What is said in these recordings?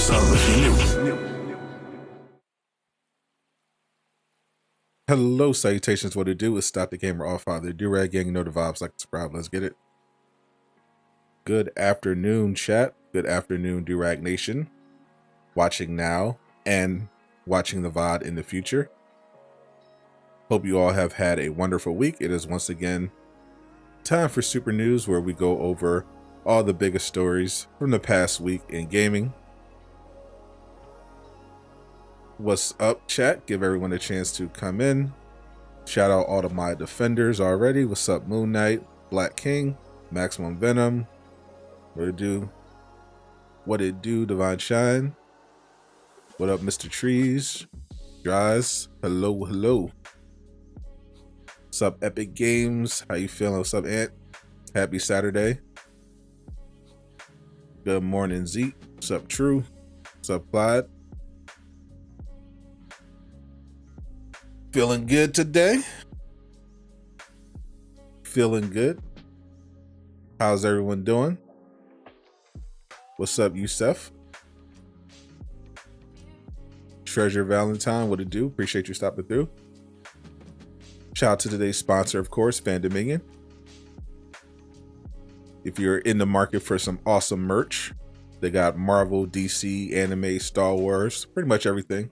something if you knew. Hello, salutations. What it do is Stop the Gamer All Father. Do-rag gang, you know the vibes, like, subscribe, let's get it. Good afternoon, chat. Good afternoon, Do-rag Nation. Watching now and watching the VOD in the future. Hope you all have had a wonderful week. It is once again time for Super News, where we go over all the biggest stories from the past week in gaming. What's up, chat? Give everyone a chance to come in. Shout out all of my defenders already. What's up, Moon Knight, Black King, Maximum Venom, what it do? What it do, Divine Shine? What up, Mr. Trees? Dries, hello, hello. What's up, Epic Games? How you feeling? What's up, Ant? Happy Saturday. Good morning, Zeke. What's up, True? What's up, Clyde? Feeling good today? Feeling good? How's everyone doing? What's up, Yusef? Treasure Valentine, what it do? Appreciate you stopping through. Shout out to today's sponsor, of course, Fan Dominion. If you're in the market for some awesome merch, they got Marvel, DC, anime, Star Wars, pretty much everything.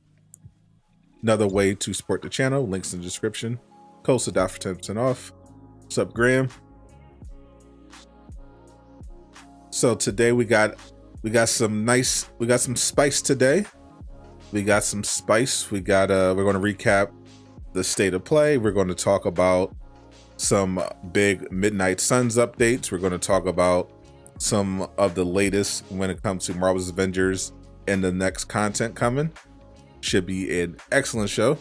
Another way to support the channel, links in the description. Code Sadot for 10% off. What's up, Graham? So today we got some spice today. We got some spice. We're going to recap the state of play. We're going to talk about some big Midnight Suns updates. We're going to talk about some of the latest when it comes to Marvel's Avengers and the next content coming. Should be an excellent show.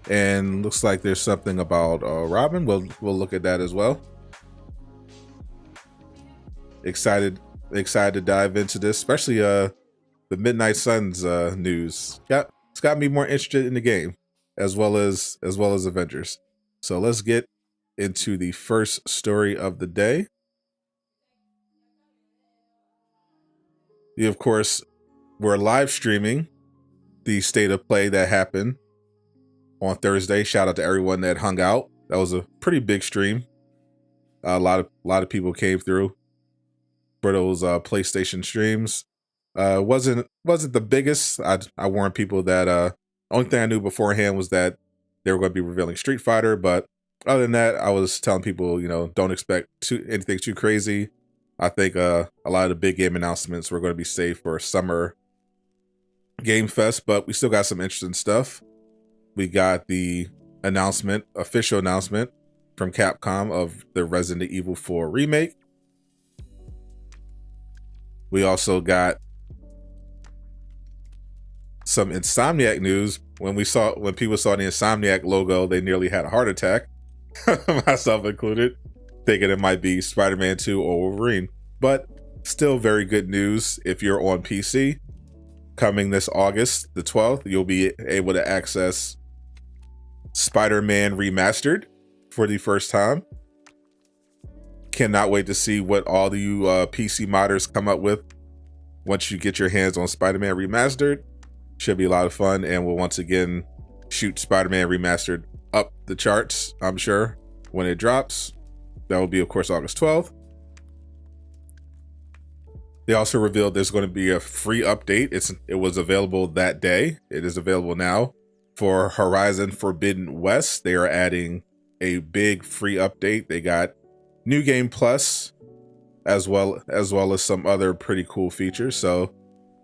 And looks like there's something about Robin. We'll look at that as well. Excited to dive into this, especially the Midnight Suns news. It's got me more interested in the game as well as Avengers. So let's get into the first story of the day. Of course, we're live streaming the state of play that happened on Thursday. Shout out to everyone that hung out. That was a pretty big stream. A lot of people came through for those PlayStation streams. Wasn't the biggest. I warned people that only thing I knew beforehand was that they were going to be revealing Street Fighter, but other than that, I was telling people, don't expect anything too crazy. I think a lot of the big game announcements were going to be saved for Summer Game Fest, but we still got some interesting stuff. We got the official announcement from Capcom of the Resident Evil 4 remake. We also got some Insomniac news. When people saw the Insomniac logo, they nearly had a heart attack, myself included, thinking it might be Spider-Man 2 or Wolverine. But still very good news. If you're on PC, coming this August the 12th, you'll be able to access Spider-Man Remastered for the first time. Cannot wait to see what all you PC modders come up with once you get your hands on Spider-Man Remastered. Should be a lot of fun, and we'll once again shoot Spider-Man Remastered up the charts, I'm sure, when it drops. That will be, of course, August 12th. They also revealed there's going to be a free update. It was available that day. It is available now for Horizon Forbidden West. They are adding a big free update. They got New Game Plus as well as some other pretty cool features. So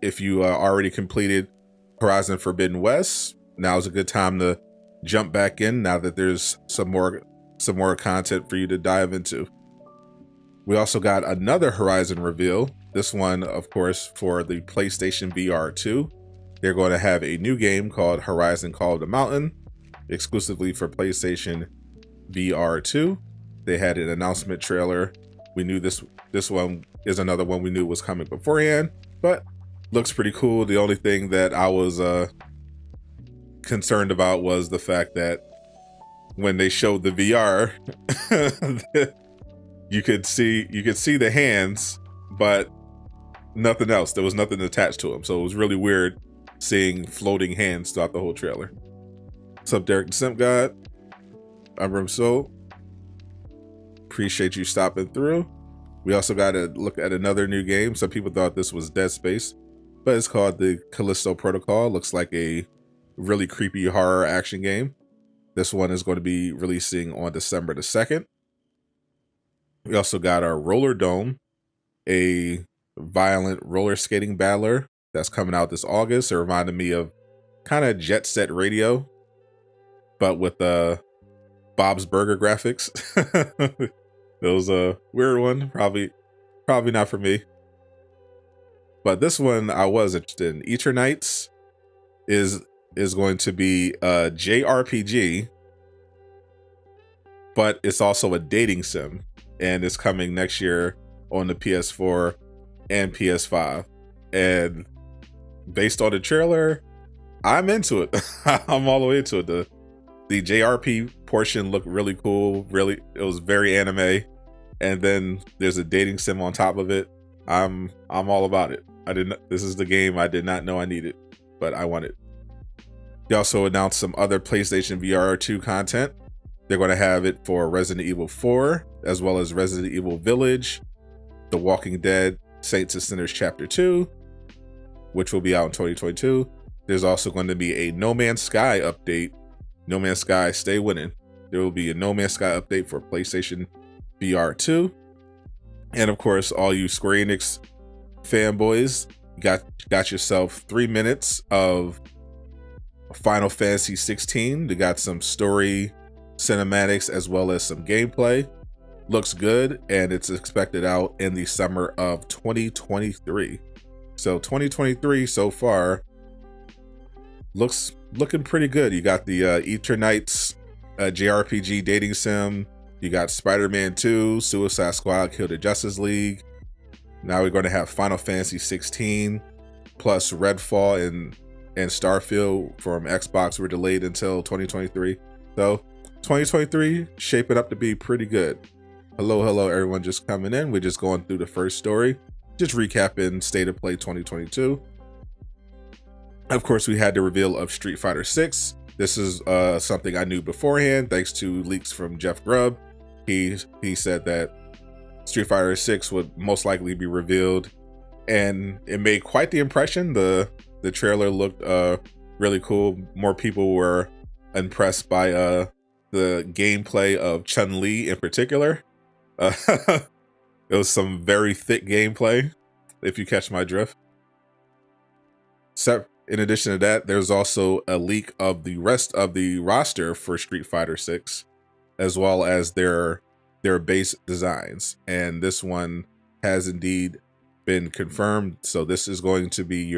if you already completed Horizon Forbidden West, now is a good time to jump back in now that there's some more content for you to dive into. We also got another Horizon reveal. This one, of course, for the PlayStation VR 2. They're going to have a new game called Horizon Call of the Mountain, exclusively for PlayStation VR 2. They had an announcement trailer. We knew this one is another one we knew was coming beforehand, but looks pretty cool. The only thing that I was concerned about was the fact that when they showed the VR, you could see the hands, but nothing else. There was nothing attached to him, so it was really weird seeing floating hands throughout the whole trailer. What's up, Derek the Simp God? I'm Rimso. Appreciate you stopping through. We also got to look at another new game. Some people thought this was Dead Space, but it's called the Callisto Protocol. Looks like a really creepy horror action game. This one is going to be releasing on December the 2nd. We also got our Roller Dome, a violent roller skating battler that's coming out this August. It reminded me of kind of Jet Set Radio, but with Bob's Burger graphics. It was a weird one, probably not for me. But this one I was interested in. Eternights is going to be a JRPG, but it's also a dating sim, and it's coming next year on the PS4 and PS5. And based on the trailer, I'm into it. I'm all the way into it. The JRP portion looked really cool. Really, it was very anime. And then there's a dating sim on top of it. I'm all about it. This is the game I did not know I needed, but I want it. They also announced some other PlayStation VR 2 content. They're going to have it for Resident Evil 4, as well as Resident Evil Village, The Walking Dead, Saints and Sinners Chapter 2, which will be out in 2022. There's also going to be a No Man's Sky update. No Man's Sky, stay winning. There will be a No Man's Sky update for PlayStation VR 2. And of course, all you Square Enix fanboys, got yourself 3 minutes of Final Fantasy 16. They got some story cinematics as well as some gameplay. Looks good, and it's expected out in the summer of 2023. So 2023 so far looking pretty good. You got the Eternights JRPG dating sim. You got Spider-Man 2, Suicide Squad, Kill the Justice League. Now we're going to have Final Fantasy 16 plus Redfall and Starfield from Xbox were delayed until 2023. So 2023 shaping up to be pretty good. Hello everyone just coming in. We're just going through the first story, just recapping State of Play 2022. Of course, we had the reveal of Street Fighter 6. This is something I knew beforehand thanks to leaks from Jeff Grubb. He said that Street Fighter 6 would most likely be revealed, and it made quite the impression. The trailer looked really cool. More people were impressed by the gameplay of Chun-Li in particular. It was some very thick gameplay, if you catch my drift. In addition to that, there's also a leak of the rest of the roster for Street Fighter 6, as well as their base designs. And this one has indeed been confirmed. So this is going to be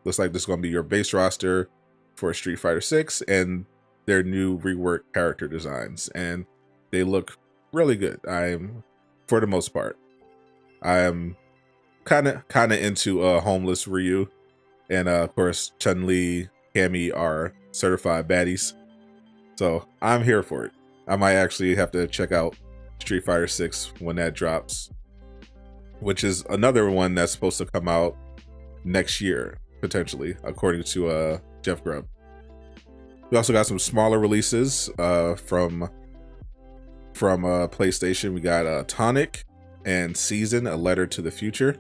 looks like this is going to be your base roster for Street Fighter 6 and their new reworked character designs. And they look really good. For the most part, I am kind of into Homeless Ryu. And of course, Chun-Li, Cammy are certified baddies. So I'm here for it. I might actually have to check out Street Fighter 6 when that drops, which is another one that's supposed to come out next year, potentially, according to Jeff Grubb. We also got some smaller releases from PlayStation. We got Tonic and Season, A Letter to the Future,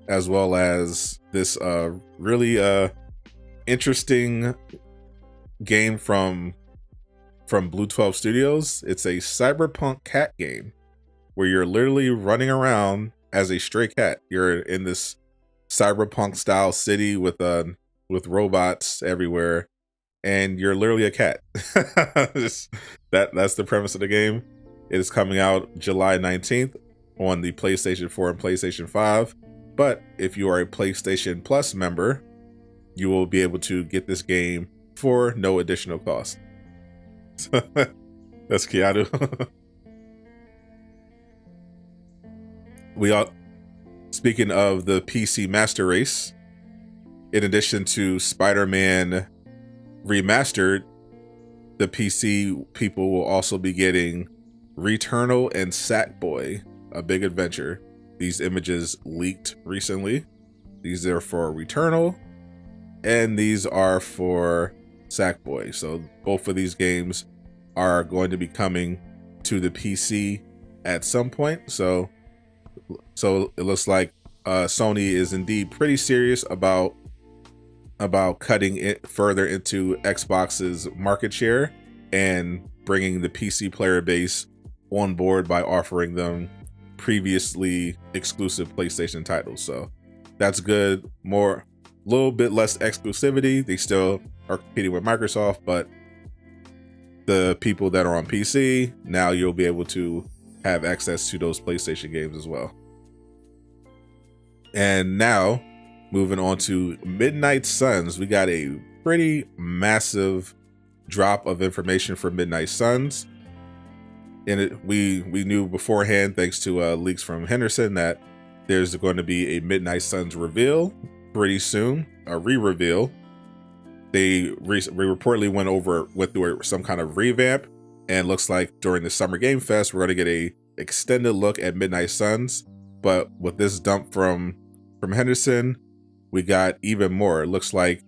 as well as this really interesting game from Blue 12 Studios. It's a cyberpunk cat game where you're literally running around as a stray cat. You're in this cyberpunk style city with robots everywhere, and you're literally a cat. That's the premise of the game. It is coming out July 19th on the PlayStation 4 and PlayStation 5. But if you are a PlayStation Plus member, you will be able to get this game for no additional cost. That's Keanu. Speaking of the PC Master Race, in addition to Spider-Man Remastered, the PC people will also be getting Returnal and Sackboy, A Big Adventure. these images leaked recently. These are for Returnal, and these are for Sackboy. So both of these games are going to be coming to the PC at some point. So it looks like Sony is indeed pretty serious about cutting it further into Xbox's market share and bringing the PC player base on board by offering them previously exclusive PlayStation titles. So that's good. A little bit less exclusivity. They still are competing with Microsoft, but the people that are on PC, now you'll be able to have access to those PlayStation games as well. And now, moving on to Midnight Suns, we got a pretty massive drop of information for Midnight Suns. And we knew beforehand, thanks to leaks from Henderson, that there's going to be a Midnight Suns reveal pretty soon, a re-reveal. They reportedly went through some kind of revamp, and looks like during the Summer Game Fest, we're going to get a extended look at Midnight Suns. But with this dump from Henderson, we got even more. It looks like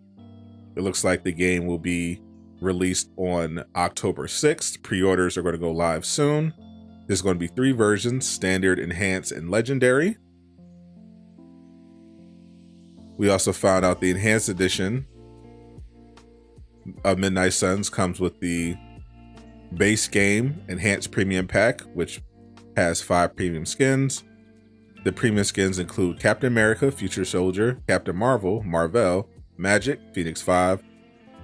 the game will be released on October 6th. Pre-orders are going to go live soon. There's going to be 3 versions: Standard, Enhanced, and Legendary. We also found out the Enhanced Edition of Midnight Suns comes with the base game Enhanced Premium Pack, which has 5 premium skins. The premium skins include Captain America, Future Soldier, Captain Marvel, Marvel, Magic, Phoenix 5,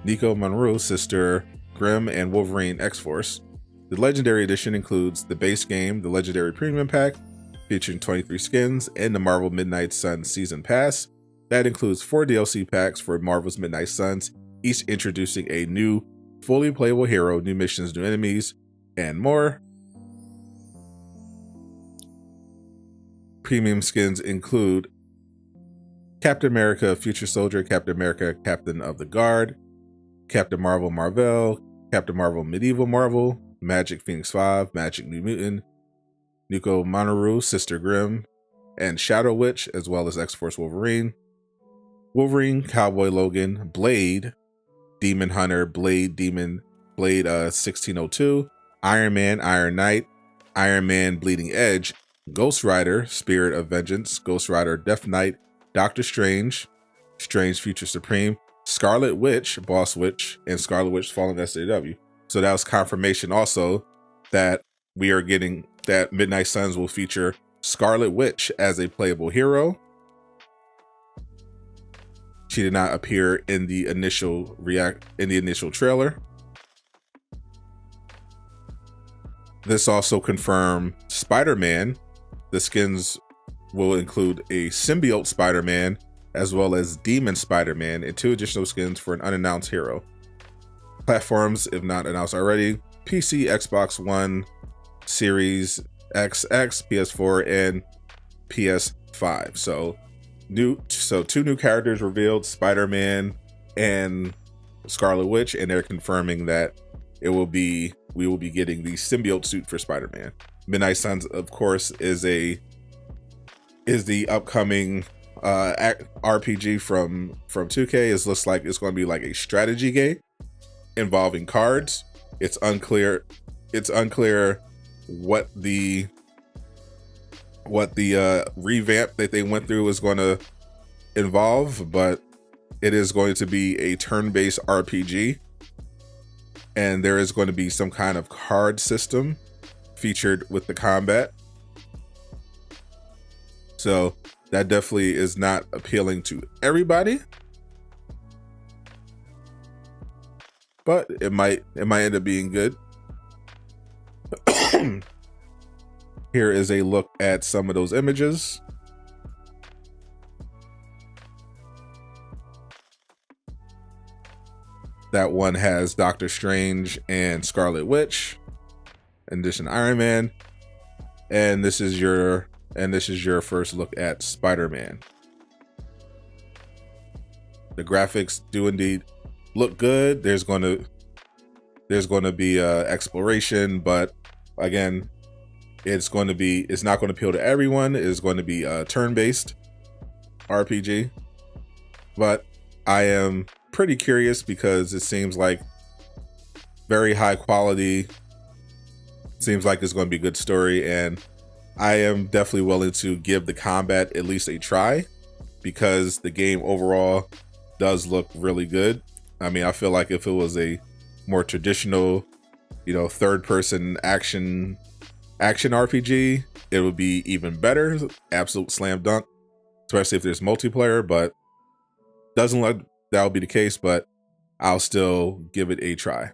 Nico Monroe, Sister Grimm, and Wolverine X-Force. The Legendary Edition includes the base game, the Legendary Premium Pack, featuring 23 skins, and the Marvel Midnight Suns Season Pass. That includes 4 DLC packs for Marvel's Midnight Suns, each introducing a new, fully playable hero, new missions, new enemies, and more. Premium skins include Captain America, Future Soldier, Captain America, Captain of the Guard, Captain Marvel, Marvel, Captain Marvel, Medieval Marvel, Magic, Phoenix 5, Magic, New Mutant, Nico Monroe, Sister Grimm, and Shadow Witch, as well as X-Force Wolverine, Cowboy Logan, Blade, Demon Hunter, Blade 1602, Iron Man, Iron Knight, Iron Man, Bleeding Edge, Ghost Rider, Spirit of Vengeance, Ghost Rider, Death Knight, Doctor Strange, Strange Future Supreme, Scarlet Witch, Boss Witch, and Scarlet Witch Fallen SAW. So that was confirmation also that we are getting that Midnight Suns will feature Scarlet Witch as a playable hero. She did not appear in the initial trailer. This also confirmed Spider-Man. The skins will include a symbiote Spider-Man as well as Demon Spider-Man and 2 additional skins for an unannounced hero. Platforms, if not announced already: PC, Xbox One, Series XX, PS4, and PS5. So 2 new characters revealed, Spider-Man and Scarlet Witch, and they're confirming that we will be getting the symbiote suit for Spider-Man. Midnight Suns, of course, is the upcoming RPG from 2K. It looks like it's going to be like a strategy game involving cards. It's unclear what the revamp that they went through is going to involve, but it is going to be a turn-based RPG, and there is going to be some kind of card system featured with the combat. So that definitely is not appealing to everybody, but it might end up being good. Here is a look at some of those images. That one has Doctor Strange and Scarlet Witch, in addition to Iron Man, and this is your first look at Spider-Man. The graphics do indeed look good. There's going to be exploration, but again, It's not going to appeal to everyone. It's going to be a turn-based RPG, but I am pretty curious because it seems like very high quality. Seems like it's going to be a good story, and I am definitely willing to give the combat at least a try because the game overall does look really good. I mean, I feel like if it was a more traditional, third-person action RPG, it would be even better. Absolute slam dunk, especially if there's multiplayer, but doesn't look that will be the case, but I'll still give it a try.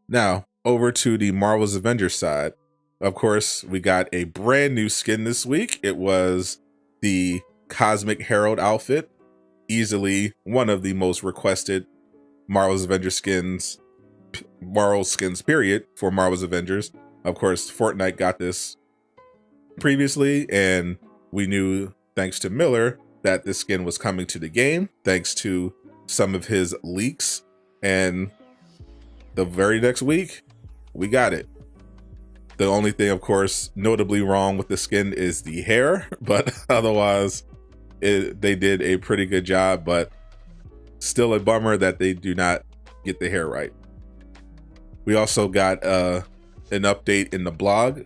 Now, over to the Marvel's Avengers side. Of course, we got a brand new skin this week. It was the Cosmic Herald outfit, easily one of the most requested Marvel's Avengers skins, period, for Marvel's Avengers. Of course, Fortnite got this previously, and we knew, thanks to Miller, that this skin was coming to the game, thanks to some of his leaks. And the very next week, we got it. The only thing, of course, notably wrong with the skin is the hair, but otherwise, they did a pretty good job, but still a bummer that they do not get the hair right. We also got an update in the blog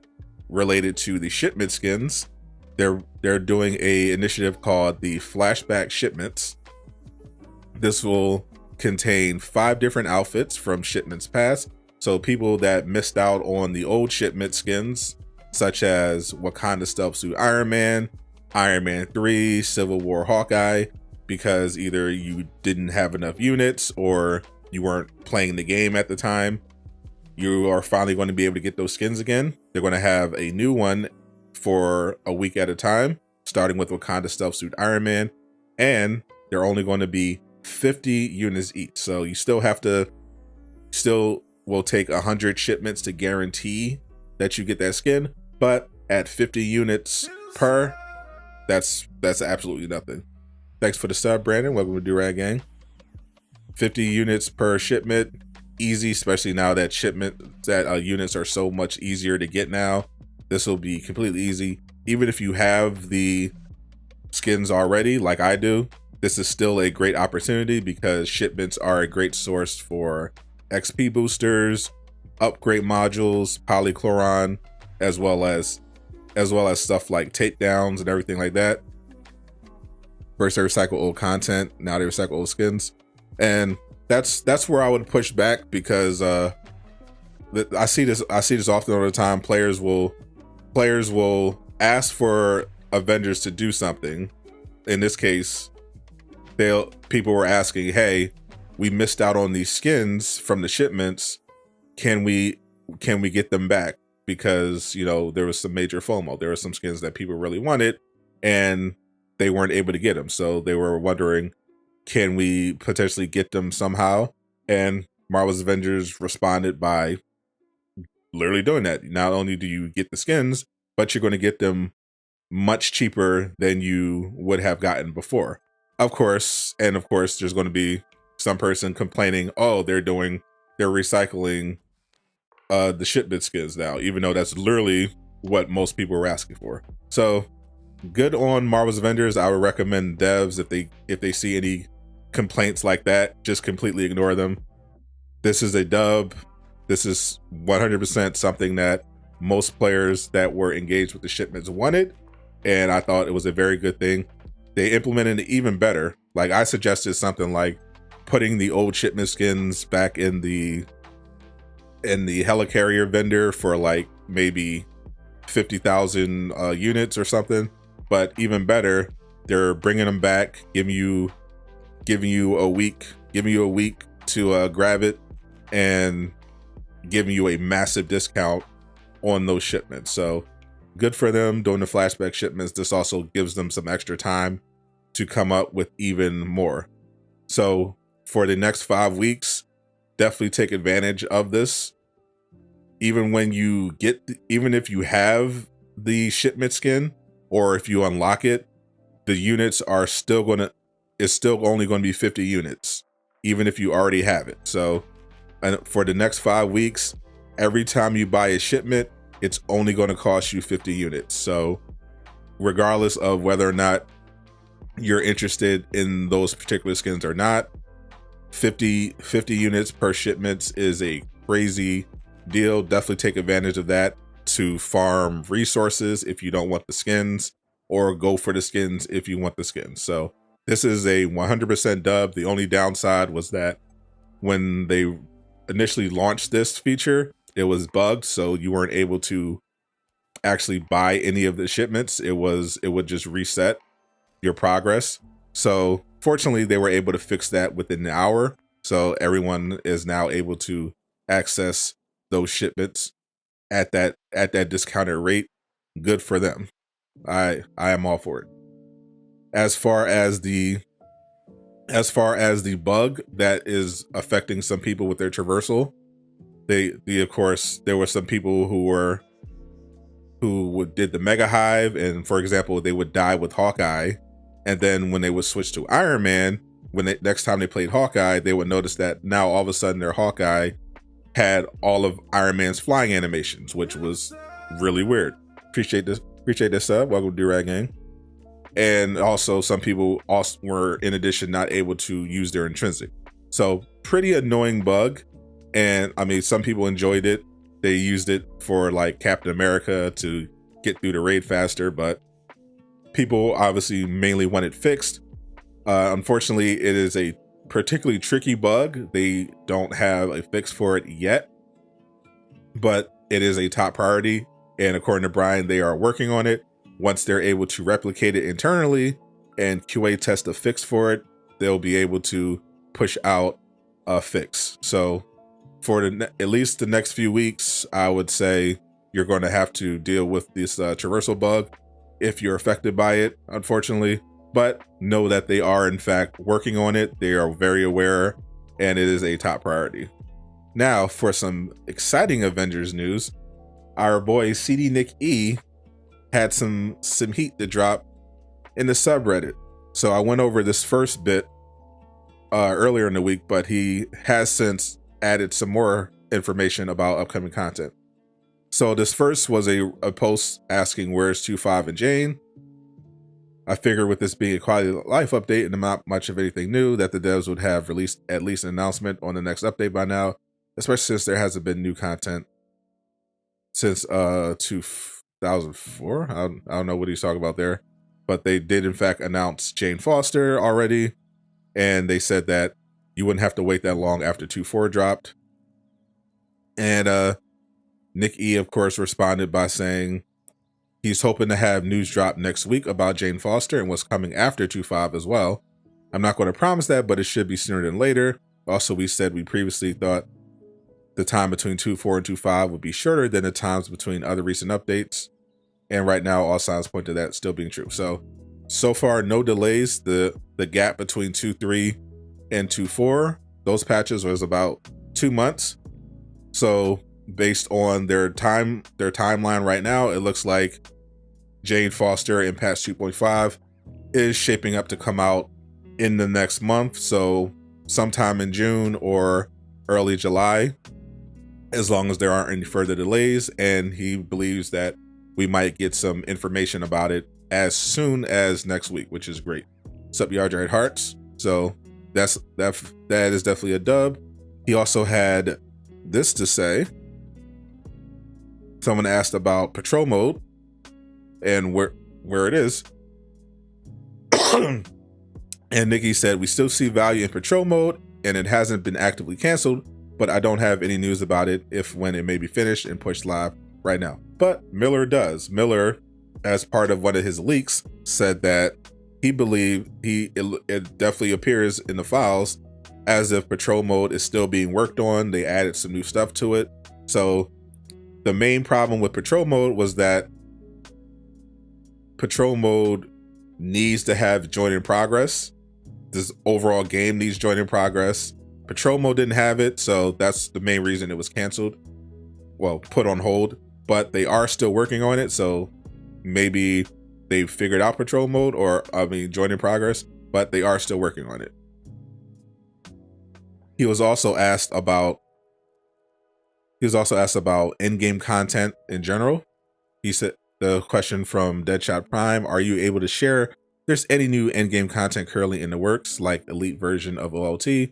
related to the shipment skins. They're doing a initiative called the Flashback Shipments. This will contain 5 different outfits from shipments past. So people that missed out on the old shipment skins, such as Wakanda Stealth Suit Iron Man 3, Civil War Hawkeye, because either you didn't have enough units or you weren't playing the game at the time, you are finally going to be able to get those skins again. They're going to have a new one for a week at a time, starting with Wakanda Stealth Suit Iron Man, and they're only going to be 50 units each. So you still will take 100 shipments to guarantee that you get that skin, but at 50 units per, that's absolutely nothing. Thanks for the sub, Brandon. Welcome to Durag Gang. 50 units per shipment, easy, especially now that units are so much easier to get now. This will be completely easy. Even if you have the skins already, like I do, this is still a great opportunity because shipments are a great source for XP boosters, upgrade modules, polychloron, as well as stuff like takedowns and everything like that. First they recycle old content, now they recycle old skins. And that's where I would push back because I see this often all the time. Players will ask for Avengers to do something. In this case, people were asking, hey, we missed out on these skins from the shipments. Can we get them back? Because, there was some major FOMO. There were some skins that people really wanted and they weren't able to get them. So they were wondering, can we potentially get them somehow? And Marvel's Avengers responded by literally doing that. Not only do you get the skins, but you're going to get them much cheaper than you would have gotten before. Of course, there's going to be some person complaining, oh, they're recycling the shipment skins now, even though that's literally what most people were asking for. So good on Marvel's Avengers. I would recommend devs, if they see any complaints like that, just completely ignore them. This is a dub. This is 100% something that most players that were engaged with the shipments wanted, and I thought it was a very good thing. They implemented it even better. Like I suggested something like putting the old shipment skins back in the helicarrier vendor for like maybe 50,000 units or something. But even better, they're bringing them back, giving you a week to grab it, and giving you a massive discount on those shipments. So good for them doing the flashback shipments. This also gives them some extra time to come up with even more. So for the next 5 weeks, definitely take advantage of this. Even if you have the shipment skin, or if you unlock it, the units it's still only going to be 50 units, even if you already have it. So, and for the next 5 weeks, every time you buy a shipment, it's only going to cost you 50 units. So regardless of whether or not you're interested in those particular skins or not, 50 units per shipments is a crazy deal. Definitely take advantage of that to farm resources if you don't want the skins, or go for the skins if you want the skins. So this is a 100% dub. The only downside was that when they initially launched this feature, it was bugged, so you weren't able to actually buy any of the shipments. It would just reset your progress. So fortunately, they were able to fix that within an hour. So everyone is now able to access those shipments at that discounted rate. Good for them. I am all for it. As far as the bug that is affecting some people with their traversal, of course, there were some people who did the Mega Hive, and for example, they would die with Hawkeye, and then when they would switch to Iron Man, next time they played Hawkeye, they would notice that now all of a sudden their Hawkeye had all of Iron Man's flying animations, which was really weird. Appreciate this sub. Welcome to Durag Gang. And also some people also were, in addition, not able to use their intrinsic. So pretty annoying bug. And I mean, some people enjoyed it. They used it for like Captain America to get through the raid faster, but people obviously mainly want it fixed. Unfortunately, it is a particularly tricky bug. They don't have a fix for it yet, but it is a top priority. And according to Brian, they are working on it. Once they're able to replicate it internally and QA test a fix for it, they'll be able to push out a fix. So for at least the next few weeks, I would say you're going to have to deal with this traversal bug if you're affected by it, unfortunately. But know that they are in fact working on it. They are very aware, and it is a top priority. Now for some exciting Avengers news, our boy CD Nick E had some heat to drop in the subreddit. So I went over this first bit earlier in the week, but he has since added some more information about upcoming content. So this first was a post asking where's 2.5 and Jane. I figured with this being a quality of life update and not much of anything new, that the devs would have released at least an announcement on the next update by now, especially since there hasn't been new content since 2004. I don't know what he's talking about there, but they did in fact announce Jane Foster already, and they said that you wouldn't have to wait that long after 2.4 dropped. And Nick E, of course, responded by saying he's hoping to have news drop next week about Jane Foster and what's coming after 2.5 as well. I'm not going to promise that, but it should be sooner than later. Also, we said we previously thought the time between 2.4 and 2.5 would be shorter than the times between other recent updates. And right now, all signs point to that still being true. So far, no delays. The gap between 2.3 and 2.4, those patches was about 2 months. So based on their timeline right now, it looks like Jane Foster in patch 2.5 is shaping up to come out in the next month. So sometime in June or early July, as long as there aren't any further delays. And he believes that we might get some information about it as soon as next week, which is great. Sup, Yardred Hearts. So that is definitely a dub. He also had this to say. Someone asked about patrol mode and where it is. And Nikki said, we still see value in patrol mode and it hasn't been actively canceled, but I don't have any news about it when it may be finished and pushed live right now. But Miller does. Miller, as part of one of his leaks, said that he believed it definitely appears in the files as if patrol mode is still being worked on. They added some new stuff to it. So the main problem with patrol mode was that patrol mode needs to have join in progress. This overall game needs join in progress. Patrol mode didn't have it, so that's the main reason it was canceled. Well, put on hold, but they are still working on it, so maybe they figured out patrol mode join in progress, but they are still working on it. He was also asked about He was also asked about in-game content in general. He said the question from Deadshot Prime, are you able to share if there's any new in-game content currently in the works, like elite version of OLT,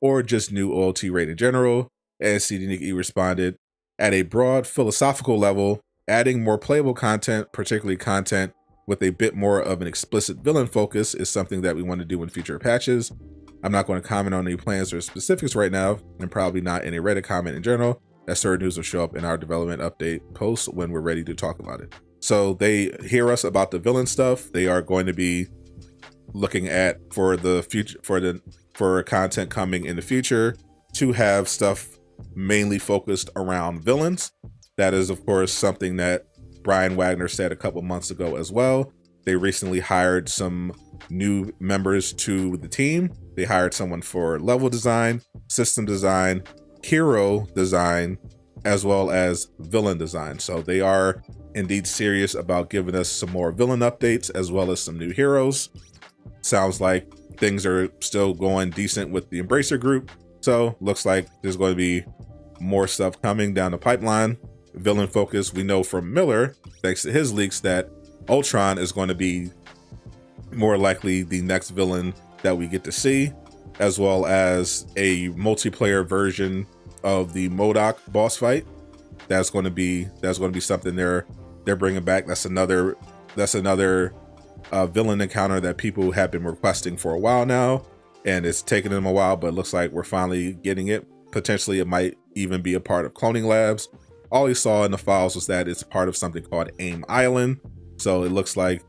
or just new OLT raid in general? And CDNE responded, at a broad philosophical level, adding more playable content, particularly content with a bit more of an explicit villain focus, is something that we want to do in future patches. I'm not going to comment on any plans or specifics right now, and probably not any Reddit comment in general. That sort of news will show up in our development update post when we're ready to talk about it. So they hear us about the villain stuff. They are going to be looking at for the future, for content coming in the future, to have stuff mainly focused around villains. That is, of course, something that Brian Wagner said a couple months ago as well. They recently hired some new members to the team. They hired someone for level design, system design, hero design, as well as villain design. So they are indeed serious about giving us some more villain updates as well as some new heroes. Sounds like things are still going decent with the Embracer group. So looks like there's going to be more stuff coming down the pipeline. Villain focus, we know from Miller, thanks to his leaks, that Ultron is going to be more likely the next villain that we get to see, as well as a multiplayer version of the MODOK boss fight. That's going to be something they're bringing back. That's another villain encounter that people have been requesting for a while now, and it's taken them a while, but it looks like we're finally getting it. Potentially it might even be a part of Cloning Labs. All he saw in the files was that it's part of something called AIM Island. So it looks like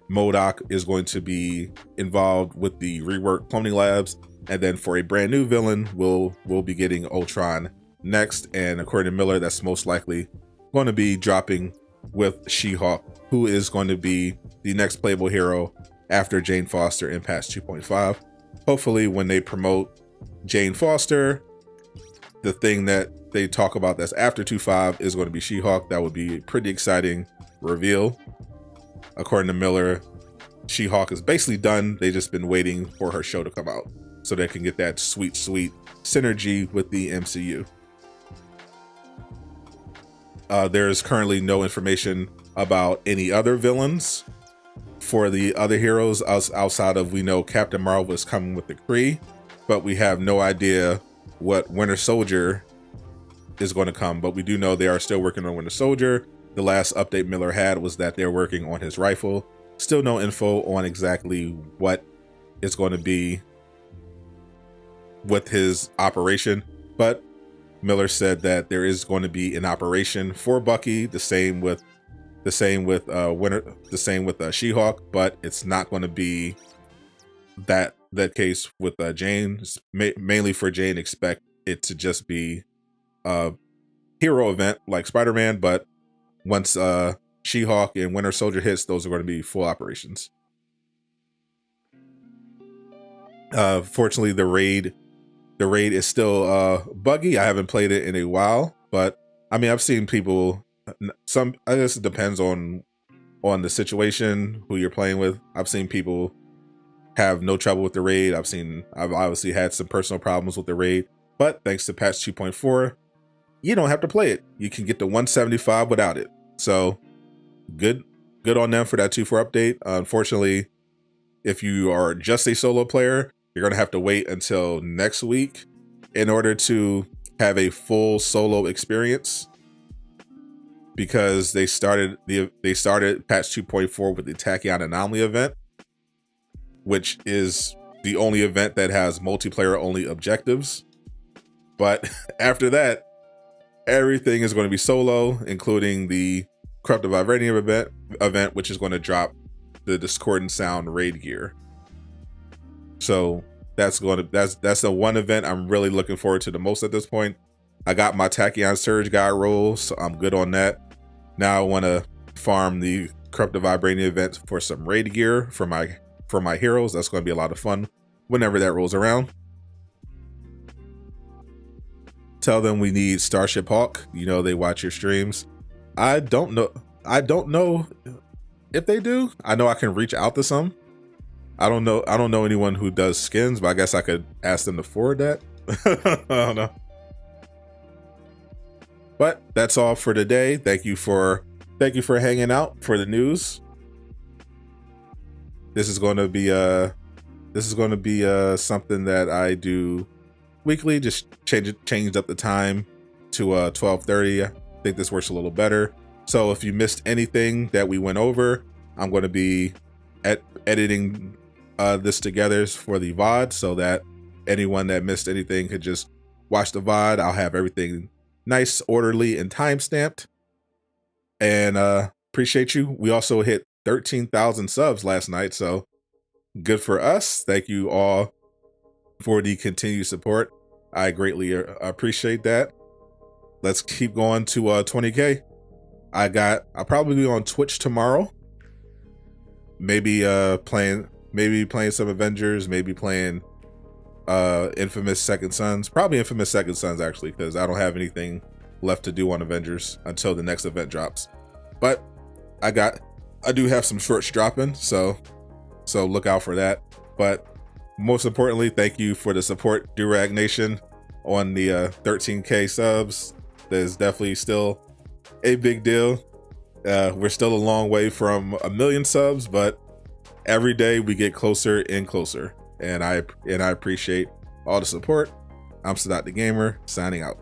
MODOK is going to be involved with the rework Cloning Labs, and then for a brand new villain, we'll be getting Ultron next. And according to Miller, that's most likely going to be dropping with She-Hulk, who is going to be the next playable hero after Jane Foster in patch 2.5. Hopefully when they promote Jane Foster, the thing that they talk about that's after 2.5 is going to be She-Hulk. That would be a pretty exciting reveal. According to Miller, She-Hulk is basically done. They've just been waiting for her show to come out so they can get that sweet synergy with the MCU. There's currently no information about any other villains for the other heroes outside of, we know Captain Marvel is coming with the Kree, but we have no idea what Winter Soldier is going to come. But we do know they are still working on Winter Soldier. The last update Miller had was that they're working on his rifle. Still no info on exactly what is going to be with his operation, but Miller said that there is going to be an operation for Bucky, the same with She-Hulk, but it's not going to be that case with Jane. Mainly for Jane, expect it to just be a hero event like Spider-Man, but once She-Hulk and Winter Soldier hits, those are going to be full operations. Fortunately, the raid is still buggy. I haven't played it in a while, but I mean, I've seen people. I guess it depends on the situation, who you're playing with. I've seen people have no trouble with the raid. I've obviously had some personal problems with the raid, but thanks to patch 2.4, you don't have to play it. You can get to 175 without it. So good on them for that 2.4 update. Unfortunately, if you are just a solo player, you're going to have to wait until next week in order to have a full solo experience, because they started patch 2.4 with the Tachyon Anomaly event, which is the only event that has multiplayer only objectives. But after that, everything is going to be solo, including the Corrupted Vibranium event, which is going to drop the Discordant Sound raid gear. So that's the one event I'm really looking forward to the most at this point. I got my Tachyon Surge guy roll, so I'm good on that. Now I want to farm the Corrupted Vibranium event for some raid gear for my heroes. That's going to be a lot of fun whenever that rolls around. Tell them we need Starship Hawk. You know they watch your streams. I don't know if they do. I know I can reach out to some. I don't know anyone who does skins, but I guess I could ask them to forward that. I don't know. But that's all for today. Thank you for hanging out for the news. This is going to be something that I do weekly. Just changed up the time to 12:30. I think this works a little better. So if you missed anything that we went over, I'm going to be editing this together for the VOD, so that anyone that missed anything could just watch the VOD. I'll have everything nice, orderly, and time-stamped. And appreciate you. We also hit 13,000 subs last night, so good for us. Thank you all for the continued support. I greatly appreciate that. Let's keep going to 20K. I'll probably be on Twitch tomorrow. Maybe playing some Avengers, maybe playing Infamous Second Sons. Probably Infamous Second Sons, actually, because I don't have anything left to do on Avengers until the next event drops. But I do have some shorts dropping, so look out for that. But most importantly, thank you for the support, Durag Nation, on the 13K subs. There's definitely still a big deal. We're still a long way from 1 million subs, but every day we get closer and closer. And I appreciate all the support. I'm Sadot the Gamer, signing out.